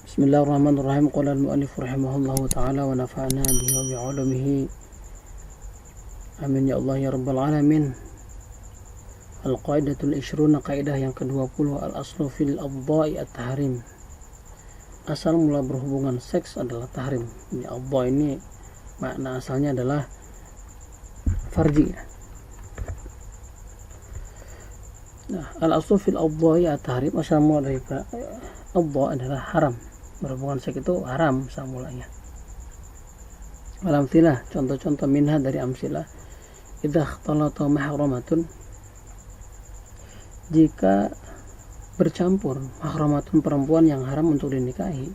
Bismillahirrahmanirrahim. Qala al-mu'allif rahimahullahu ta'ala wa nafa'ana bihi wa bi'ulumihi. Amin ya Allah ya rabbal alamin. Al-qaidatul ishruna, kaidah yang ke-20. Al-aslu fil adda'i at-tahrim. Asal mula berhubungan seks adalah tahrim. Ini adda' ini makna asalnya adalah farji. Nah, al-aslu fil adda'i at-tahrim, asal mula dari adda' adalah haram. Berhubungan seks itu haram asal mulanya. Al-amthilah, contoh-contoh minha dari amsilah. Idza ikhtalata mahramatun, jika bercampur mahramatun, perempuan yang haram untuk dinikahi,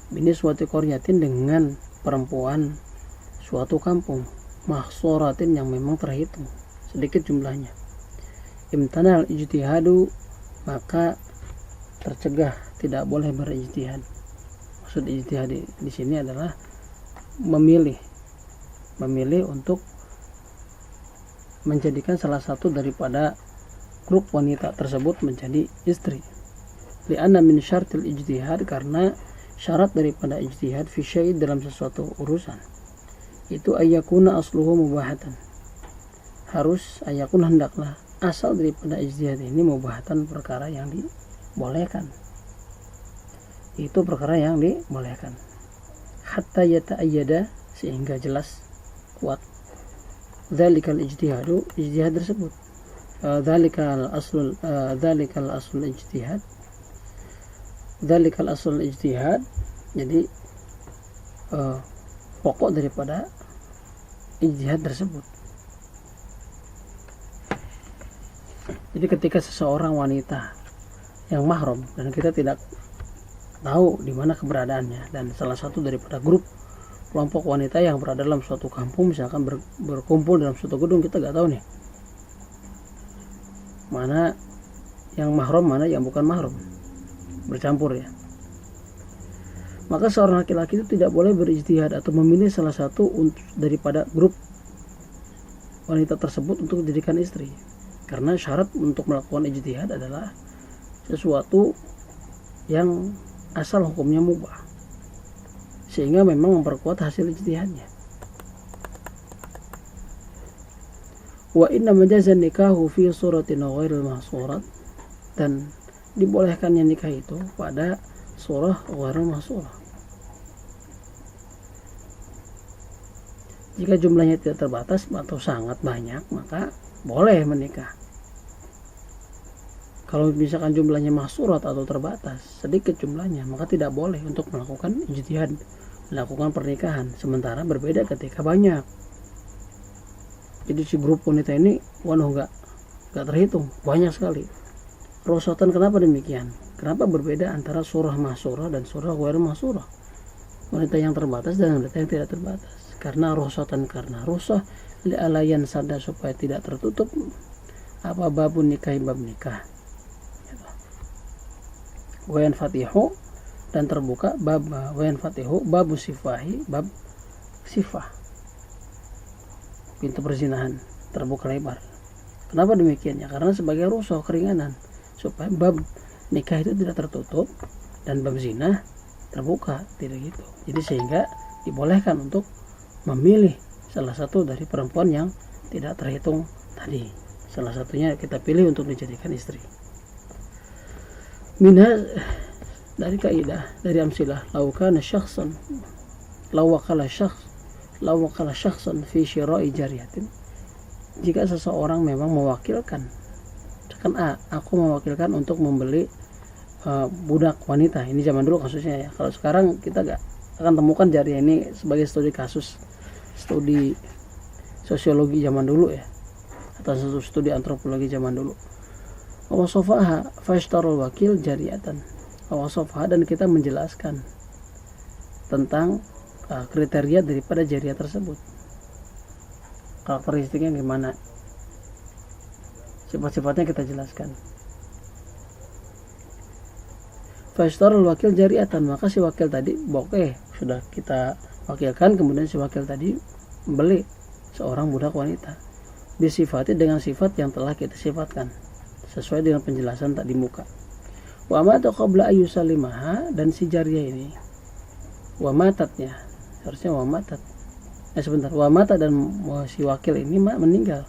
biniswati qaryatin, dengan perempuan suatu kampung, mahsuratin, yang memang terhitung sedikit jumlahnya, imtanal ijtihadu, maka tercegah, tidak boleh berijtihad. Maksud ijtihad di sini adalah memilih untuk menjadikan salah satu daripada grup wanita tersebut menjadi istri. Li'anna min syartil ijtihad, karena syarat daripada ijtihad fi syai', dalam sesuatu urusan, itu ayyakuna asluhu mubahatan. Harus ayyakun, hendaklah asal daripada ijtihad ini mubahatan, perkara yang dibolehkan. Itu perkara yang dibolehkan. Hatta yata'ayyada, sehingga jelas kuat. Dzalikal ijtihadu, ijtihad tersebut. Dzalikal aslul ijtihad. Dzalikal aslul ijtihad. Jadi pokok daripada ijtihad tersebut. Jadi ketika seseorang wanita yang mahram dan kita tidak tahu di mana keberadaannya, dan salah satu daripada grup kelompok wanita yang berada dalam suatu kampung, misalkan berkumpul dalam suatu gedung, kita nggak tahu nih mana yang mahram, mana yang bukan mahram, bercampur ya. Maka seorang laki-laki itu tidak boleh berijtihad atau memilih salah satu daripada grup wanita tersebut untuk dijadikan istri, karena syarat untuk melakukan ijtihad adalah sesuatu yang asal hukumnya mubah, sehingga memang memperkuat hasil ijtihadnya. Wa inna majazan nikahu fi suratin ghairil mahsurat, dan dibolehkannya nikah itu pada surah ghairil mahsurah jika jumlahnya tidak terbatas atau sangat banyak, maka boleh menikah. Kalau misalkan jumlahnya mahsurat atau terbatas, sedikit jumlahnya, maka tidak boleh untuk melakukan ijtihad, melakukan pernikahan. Sementara berbeda ketika banyak. Jadi si grup wanita ini, nggak terhitung, banyak sekali. Rosotan, kenapa demikian? Kenapa berbeda antara surah mahsurah dan surah ghair mahsurah? Wanita yang terbatas dan wanita yang tidak terbatas. Karena rosotan, karena rosah li'alayan sada, supaya tidak tertutup apa babun nikah, bab nikah. Wayan fatihu, dan terbuka bab wayan fatihu babu sifahi, bab sifah, pintu perzinahan terbuka lebar. Kenapa demikian? Ya karena sebagai rusuh, keringanan, supaya bab nikah itu tidak tertutup dan bab zina terbuka, tidak gitu. Jadi sehingga dibolehkan untuk memilih salah satu dari perempuan yang tidak terhitung tadi. Salah satunya kita pilih untuk dijadikan istri. Minha, dari kaidah, dari amsilah, lawakala syakhsan fi syira'i jariyatin, jika seseorang memang mewakilkan, misalkan aku mewakilkan untuk membeli budak wanita. Ini zaman dulu kasusnya ya. Kalau sekarang kita gak akan temukan jariyah ini sebagai studi kasus, studi sosiologi zaman dulu ya, atau studi antropologi zaman dulu. Wasofaha fashtarul wakil jariyatan, wasofaha, dan kita menjelaskan tentang kriteria daripada jariyah tersebut, karakteristiknya gimana, sifat-sifatnya kita jelaskan. Fashtarul wakil jariyatan, maka si wakil tadi sudah kita wakilkan, kemudian si wakil tadi membeli seorang budak wanita, disifati dengan sifat yang telah kita sifatkan sesuai dengan penjelasan tadi muka. Wa mata qabla ayyusalimaha, dan si jariyah ini wa matatnya harusnya wa matat wa mata, dan si wakil ini meninggal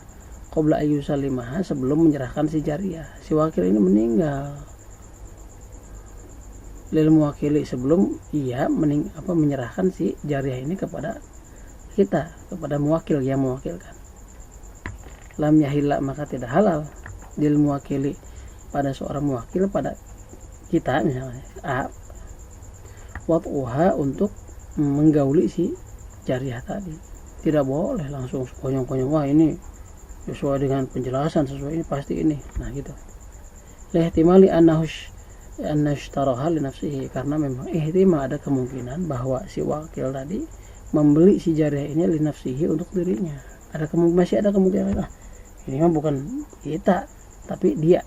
qabla ayyusalimaha, sebelum menyerahkan si jariyah. Si wakil ini meninggal lil muwakili, sebelum ia menyerahkan si jariyah ini kepada kita, kepada muwakil yang mewakilkan. Lam yahilla, maka tidak halal lil muwakili, pada seorang muwakil, pada kita misalnya wat'uha, untuk menggauli si jariyah tadi. Tidak boleh langsung konyong-konyong, wah ini sesuai dengan penjelasan, sesuai ini pasti ini, nah gitu. Lihtimali annashtaraha li nafsihi, karena memang ihtimal, ada kemungkinan bahwa si wakil tadi membeli si jariyah ini li nafsihi, untuk dirinya. Masih ada kemungkinan ini mah bukan kita tapi dia,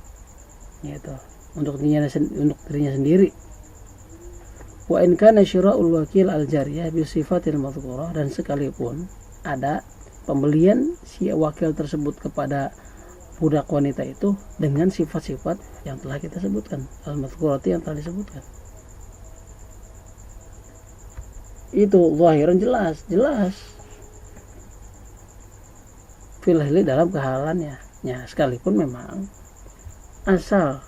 gitu, untuk dirinya sendiri. Wa in kana syira'ul wakil al jariyah bi sifatil madhkurah, dan sekalipun ada pembelian si wakil tersebut kepada budak wanita itu dengan sifat-sifat yang telah kita sebutkan, al madhkurati, yang telah disebutkan. Itu zahiran jelas fil hilli, dalam kehalalannya, ya, sekalipun memang asal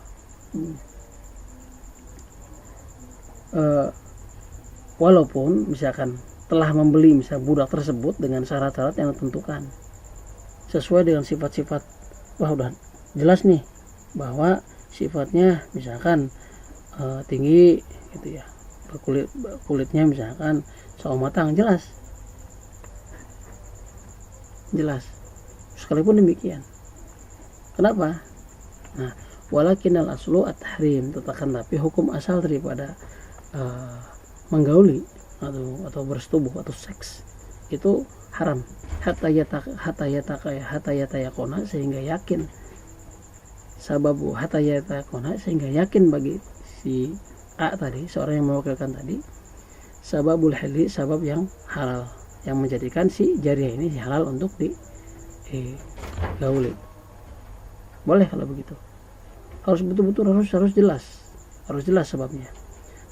walaupun misalkan telah membeli budak tersebut dengan syarat-syarat yang ditentukan sesuai dengan sifat-sifat, wah udah jelas nih bahwa sifatnya misalkan tinggi gitu ya, kulitnya misalkan sawo matang, jelas sekalipun demikian. Kenapa? Nah, walakinal aslu at-tahrim, tapi hukum asal daripada menggauli atau bersetubuh atau seks itu haram, hatta yatayaqona, sehingga yakin, sababu hatta yatayaqona, sehingga yakin bagi si A tadi, seorang yang mewakilkan tadi, sababul halli, sabab yang halal, yang menjadikan si jariyah ini halal untuk digauli. Boleh kalau begitu, harus betul-betul harus jelas sebabnya.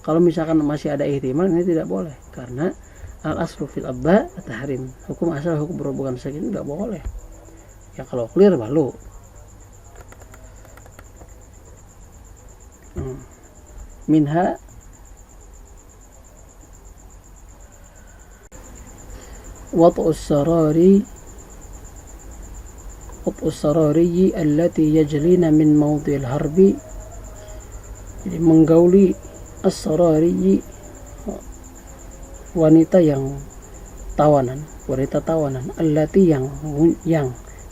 Kalau misalkan masih ada ihtimal, ini tidak boleh, karena al aslu fil abba at-tahrim, hukum asal, hukum berhubungan seks ini tidak boleh. Ya kalau clear baru. Minha wat'us sarari allati yajlina min mawdil harbi, jadi menggauli as-sarari, wanita tawanan, allati yang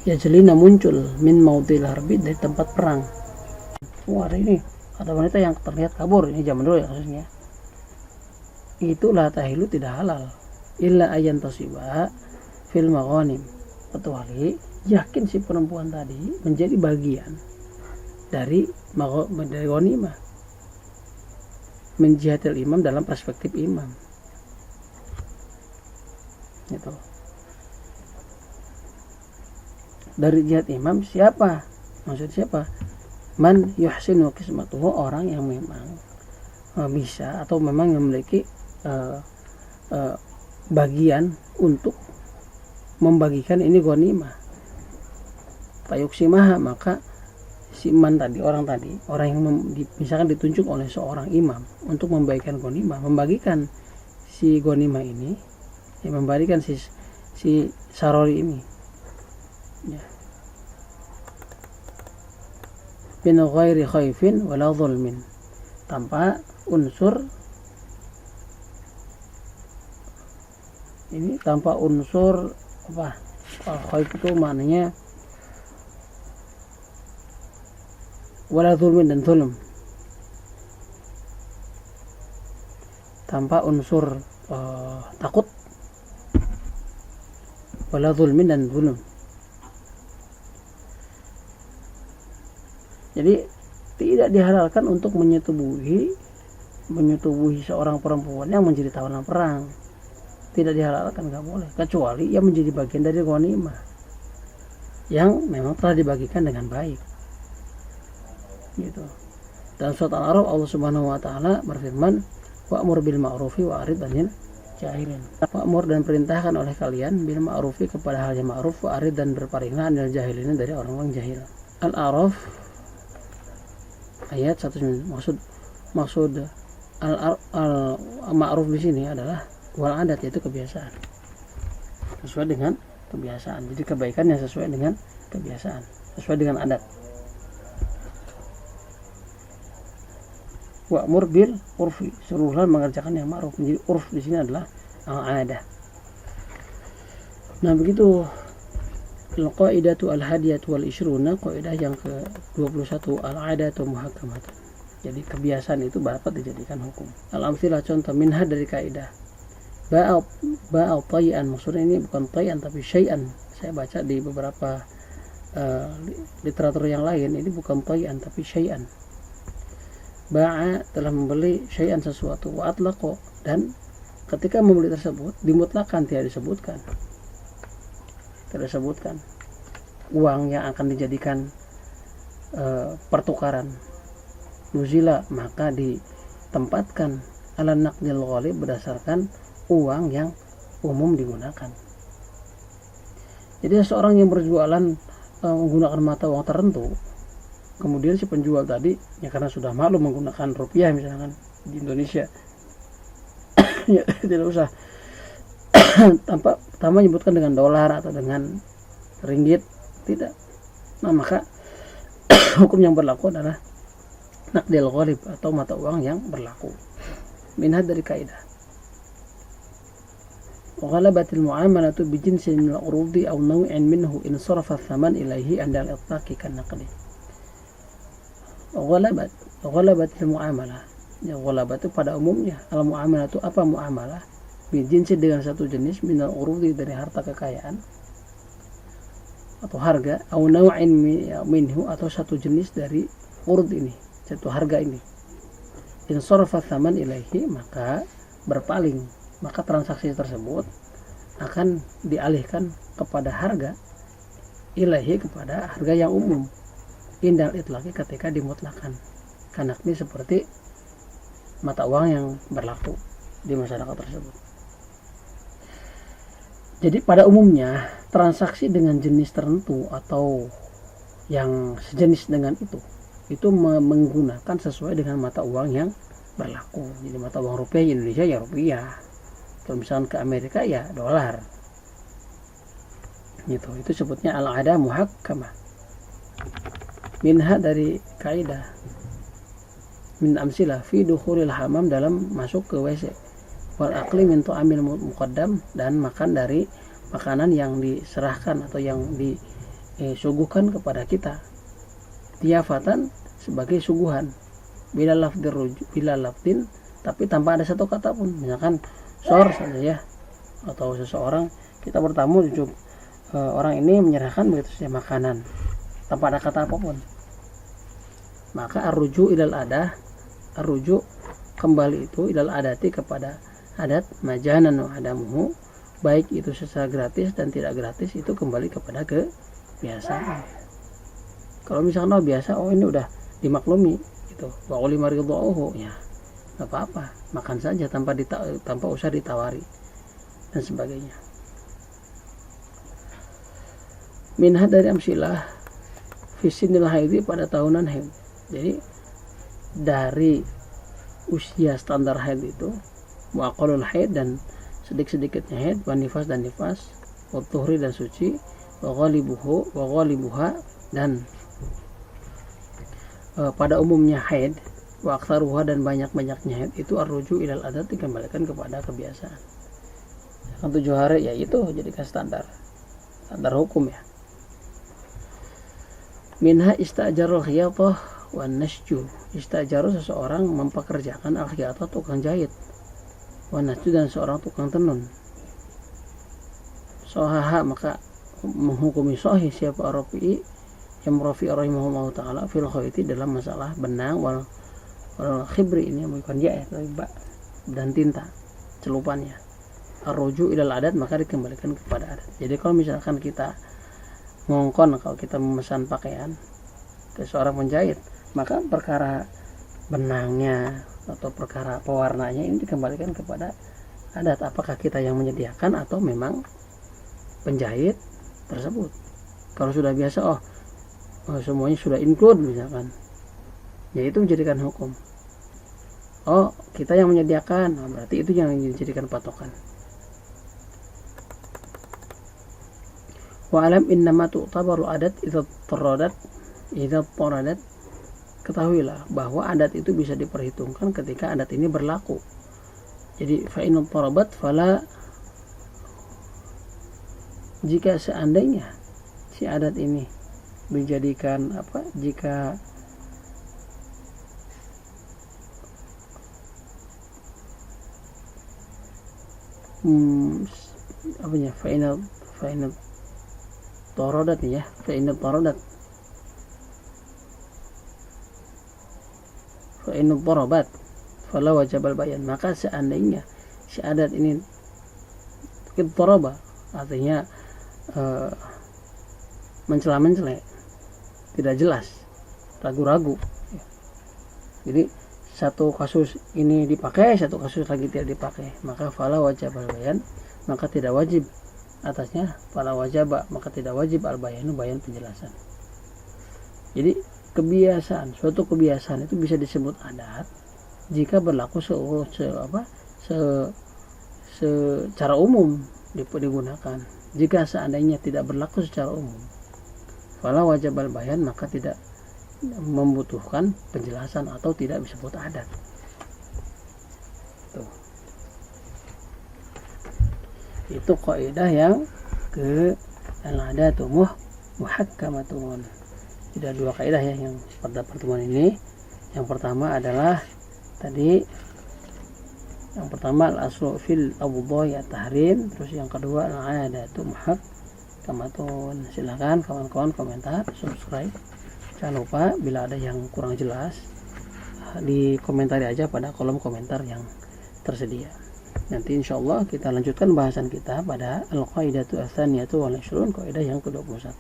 yajlina muncul min mawdil harbi, dari tempat perang. Wah, ini ada wanita yang terlihat kabur, ini zaman dulu ya kasusnya. Itulah tahilu, tidak halal, illa ayan tasiba fil maghanim, kecuali yakin si perempuan tadi menjadi bagian dari ghanimah, min jihatil imam, dalam perspektif imam. Itu dari jihad imam siapa? Maksud siapa? Man yuhsinu qismatuhu, orang yang memang bisa atau memang memiliki bagian untuk membagikan ini ghanimah. Fayuksimaha, maka si man tadi, orang yang misalkan ditunjuk oleh seorang imam untuk membagikan ghanimah, membagikan si ghanimah ini, ya, membagikan si sarori ini, ya, bin ghairi khaifin wala zulmin, tanpa unsur apa, khaif itu maknanya wala zulmin, dan zulm, tanpa unsur takut, wala zulmin, dan zulm. Jadi tidak dihalalkan untuk menyetubuhi seorang perempuan yang menjadi tawanan perang. Tidak dihalalkan, nggak boleh, kecuali ia menjadi bagian dari ghanimah yang memang telah dibagikan dengan baik, gitu. Dalam surat Al-A'raf Allah Subhanahu wa taala berfirman, wa'mur bil ma'rufi wa'rid 'anil jahilin. Wa'mur dan perintahkan oleh kalian bil ma'rufi kepada hal yang ma'ruf, wa'rid dan berpalinglah 'anil jahilin dari orang-orang jahil. Al-A'raf ayat 1 maksud al-ma'ruf di sini adalah wal adat, yaitu kebiasaan. Sesuai dengan kebiasaan. Jadi kebaikan yang sesuai dengan kebiasaan, sesuai dengan adat. Wa'mur bil urfi, suruhlah mengerjakan yang ma'ruf. Jadi urf di sini adalah al-adah. Nah, begitu al-qaidatu al-hadiyatu wal ishruna, qaidah yang ke-21, al-adatu muhakkamatun. Jadi kebiasaan itu dapat dijadikan hukum. Al-amtsilah, contoh minha dari kaidah. Ba'al tayyan, maksudnya ini bukan tayyan tapi syai'an. Saya baca di beberapa literatur yang lain, ini bukan tayyan tapi syai'an. Ba'a telah membeli syai'an sesuatu, wa atlaqo, dan ketika membeli tersebut dimutlakan, tidak disebutkan uang yang akan dijadikan pertukaran. Nuzila, maka ditempatkan ala naqdil ghalib, berdasarkan uang yang umum digunakan. Jadi seorang yang berjualan menggunakan mata uang tertentu, kemudian si penjual tadi ya karena sudah malu menggunakan rupiah misalkan di Indonesia ya tidak usah tanpa menyebutkan dengan dolar atau dengan ringgit, tidak. Nah, maka hukum yang berlaku adalah naqdil ghalib atau mata uang yang berlaku. Minha dari kaidah ghalabatil muamalatu bi jinsin min al-urudi aw naw'in minhu in sarafa thaman ilaihi anda al-itlaqi kan naqdi. Ghalabatil muamalah, ya ghalabat itu pada umumnya. Al-muamalah itu apa muamalah? Bi jinsin, dengan satu jenis, min al-urudi dari harta kekayaan atau harga, aw naw'in minhu atau satu jenis dari urud ini, satu harga ini. In sarafa thaman ilaihi, maka berpaling, maka transaksi tersebut akan dialihkan kepada harga, ilahi kepada harga yang umum, indal itlaqi ketika dimutlakan. Karena ini seperti mata uang yang berlaku di masyarakat tersebut. Jadi pada umumnya transaksi dengan jenis tertentu atau yang sejenis dengan itu menggunakan sesuai dengan mata uang yang berlaku. Jadi mata uang rupiah di Indonesia ya rupiah, kalau misalkan ke Amerika ya dolar gitu. Itu sebutnya al-ada muhakkamah. Minha dari kaidah, min amsilah fi dukhulil hamam, dalam masuk ke WC, wal akli min tu'amil muqaddam, dan makan dari makanan yang diserahkan atau yang disuguhkan kepada kita, tiafatan, sebagai suguhan, bila lafdin, tapi tanpa ada satu kata pun. Misalkan sor saja ya, atau seseorang, kita bertamu, orang ini menyerahkan begitu saja makanan tanpa ada kata apapun, maka arruju ilal adah, arruju kembali itu ilal adati, kepada adat, majanan wa adamuhu, baik itu secara gratis dan tidak gratis, itu kembali kepada kebiasaan. Kalau misalkan biasa, ini udah dimaklumi gitu, wa ulima ridha'uhu, ya nggak apa-apa, makan saja tanpa usah ditawari dan sebagainya. Minha dari amsilah fisinil haidi, pada tahunan haid. Jadi dari usia standar haid itu, muaqalul haid, dan sedikit-sedikitnya haid, wa nifas dan nifas, wa tuhri dan suci, wa ghalibuha dan pada umumnya haid, wa aktsaruha dan banyak-banyaknya haid, itu arruju ilal adat, dikembalikan kepada kebiasaan. Yang 7 hari ya itu jadikan standar hukum ya. Minha istajarul khiyatah wan nasju, istajaru, seseorang mempekerjakan al-khiyatah, tukang jahit, wan nasju, dan seorang tukang tenun. Sohaha, maka menghukumi sahih siapa Rafi'i, yang Rafi'i rahimahullah ta'ala, fil khayti, dalam masalah benang, wal khibri, ini bukan ya, tapi ba dan tinta celupannya. Arruju ilal adat, maka dikembalikan kepada adat. Jadi kalau misalkan kita ngongkon, kalau kita memesan pakaian ke seorang penjahit, maka perkara benangnya atau perkara pewarnanya, ini dikembalikan kepada adat. Apakah kita yang menyediakan atau memang penjahit tersebut. Kalau sudah biasa, semuanya sudah include misalkan, ya itu menjadikan hukum. Kita yang menyediakan, berarti itu yang dijadikan patokan. Wa alam innama tu'tabaru adat idza taradat. Ketahuilah bahwa adat itu bisa diperhitungkan ketika adat ini berlaku. Jadi fa in tarabat fala, jika seandainya si adat ini menjadikan jika fa'inal torodat ya, fa'inal torodat fa'inal torobat fala wajibal bayan, maka seandainya si adat ini toroba, artinya mencela-mencela, tidak jelas, ragu-ragu. Jadi satu kasus ini dipakai, satu kasus lagi tidak dipakai, maka fala wajib al-bayan, maka tidak wajib atasnya, fala wajaba, maka tidak wajib al-bayanu, bayan penjelasan. Jadi kebiasaan, suatu kebiasaan itu bisa disebut adat jika berlaku secara umum digunakan. Jika seandainya tidak berlaku secara umum, fala wajib al-bayan, maka tidak membutuhkan penjelasan atau tidak disebut adat. Tuh. Itu kaidah yang al-adatu muhakkamatun. Ada dua kaidah ya yang pada pertemuan ini. Yang pertama adalah al-aslu fil awdha'i at-tahrim, terus yang kedua al-adatu muhakkamatun. Silakan kawan-kawan komentar, subscribe. Jangan lupa bila ada yang kurang jelas dikomentari aja pada kolom komentar yang tersedia. Nanti insyaallah kita lanjutkan bahasan kita pada al-qaidatu ats-tsaniyatu wal 20, kaidah yang ke-21.